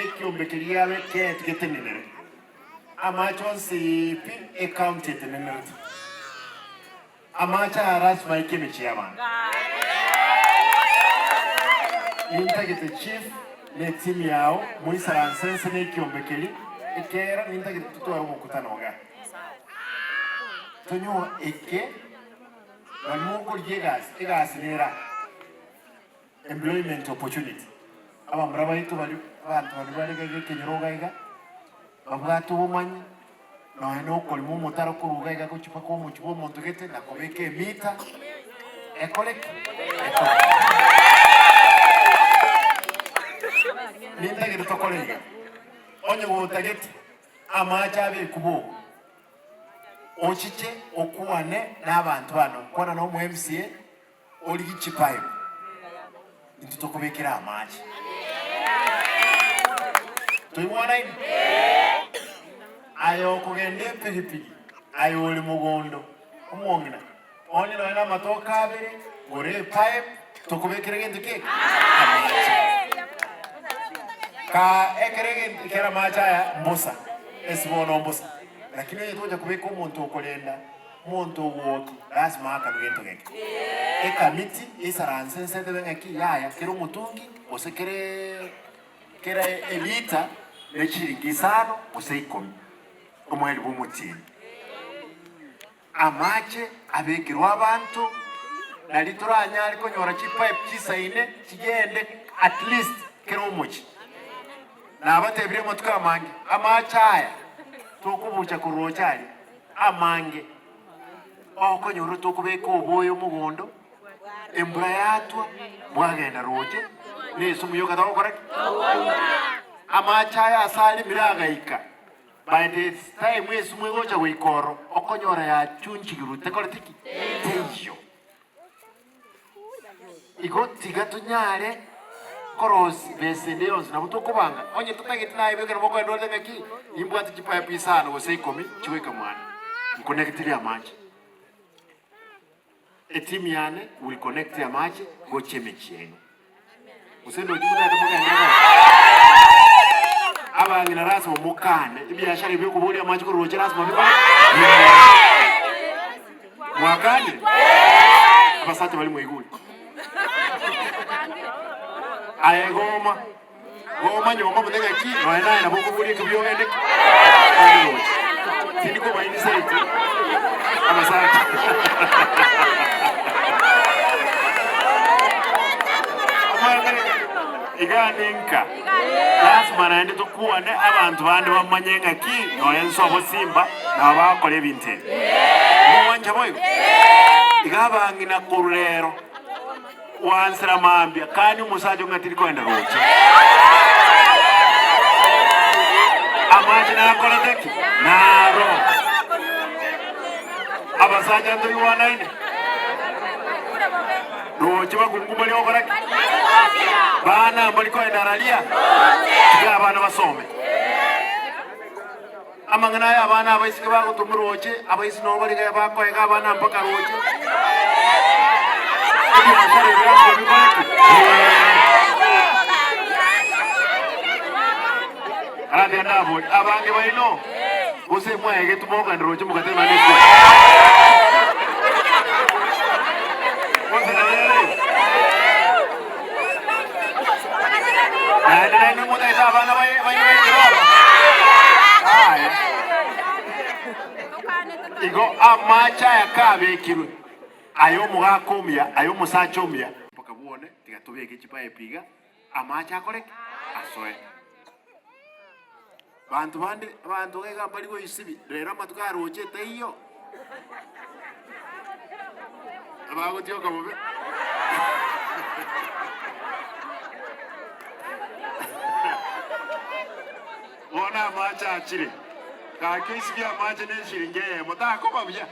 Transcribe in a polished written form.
ekyombekeri yabe ketegetenenere amacho sipi account etenenere amacha aras maike michiyama nintagete chief ne team yao muisara sense ne ekyombekeri ekera nintagete tutwara omukutano ga tonyo eke bamuko yegas nera employment opportunity aba mraba itu bali abantu bali kenyoroga iga babwato bumanyi no eno kolimo motaro kuruga iga kuchipa ko muchibo montogete na kobeke mita ekolek ninta gito tokolega onye wo tageti amacha be kubo ochiche okuwane n'abantu bano kona no mu MCA oli gichipayo ntitokobekera amachi tuyibona ibi ayo kugende pilipili ayo oli mugondo umwongina onye no na matoka abere gore pipe tokobekera gende ke ka ekerege kera macha ya mbusa esibono mbusa lakini yetoja kubeka umuntu okolenda umuntu woki lazima akabigento geke ekamiti isaranse nsede bengaki yaya kero mutungi osekere kera elita nechiringisano oseikomi omweli bumutini amache abekirwa abantu nalituranya aliko nyora chipipe chisaine chigende at least kero muchi na abatebire motuka amange amachaya tokubucha kurochali amange okonyoro tokubeka oboyo mugondo embura yatwa mwagenda roche neso muyoka takokora amachaya asali miragaika by the time wesu mwegocha goikoro okonyora ya chunchigirute koretiki teyo igotiga tunyare korosi besendeons na mutokubanga onye tutagiti naye beke naboko ndole ngaki imbwati chipa ya pisano goseikomi chiweka mwana connect ya match a team yane will connect ya match go chemechi yenu usendo jimuda tamuga ndaba abangina raso mukane ibiashara ibyo kubuli ya match ko roche raso mabiko mwakani abasate bali mwiguli aye goma nyoma mutega ki no ena na boko buli kubyo ngende siniko bayini site abasate iganinka lazima naende tukuwane abantu bandi bamanyenga ki no ensobo simba na bakole binte muwanja boyo igabangina kurero wansira mambia kani umusajo ngatiri kwenda roche amaji na kolateki naro abasaja ndo yuwana ine roche bagungumali okoraki bana mbali kwenda ralia tiga abana basome amangana ya abana abaisike bagutumroche abaisi no bali ga bakoye abana mpaka roche Aradi andabo abange baino use mwege tumoga ndroje mukatema nesko Nani muda ita abana baino igo amacha yakabekirwe ayo mugakomya ayo musachomya mpaka buone tigatobeke chipa epiga amacha koreke asoe bantu gega bali go isibi rero matuka roche teyo abago tio kabobe ona amacha achire ka kesi bya amacha ne shiringe mutako babya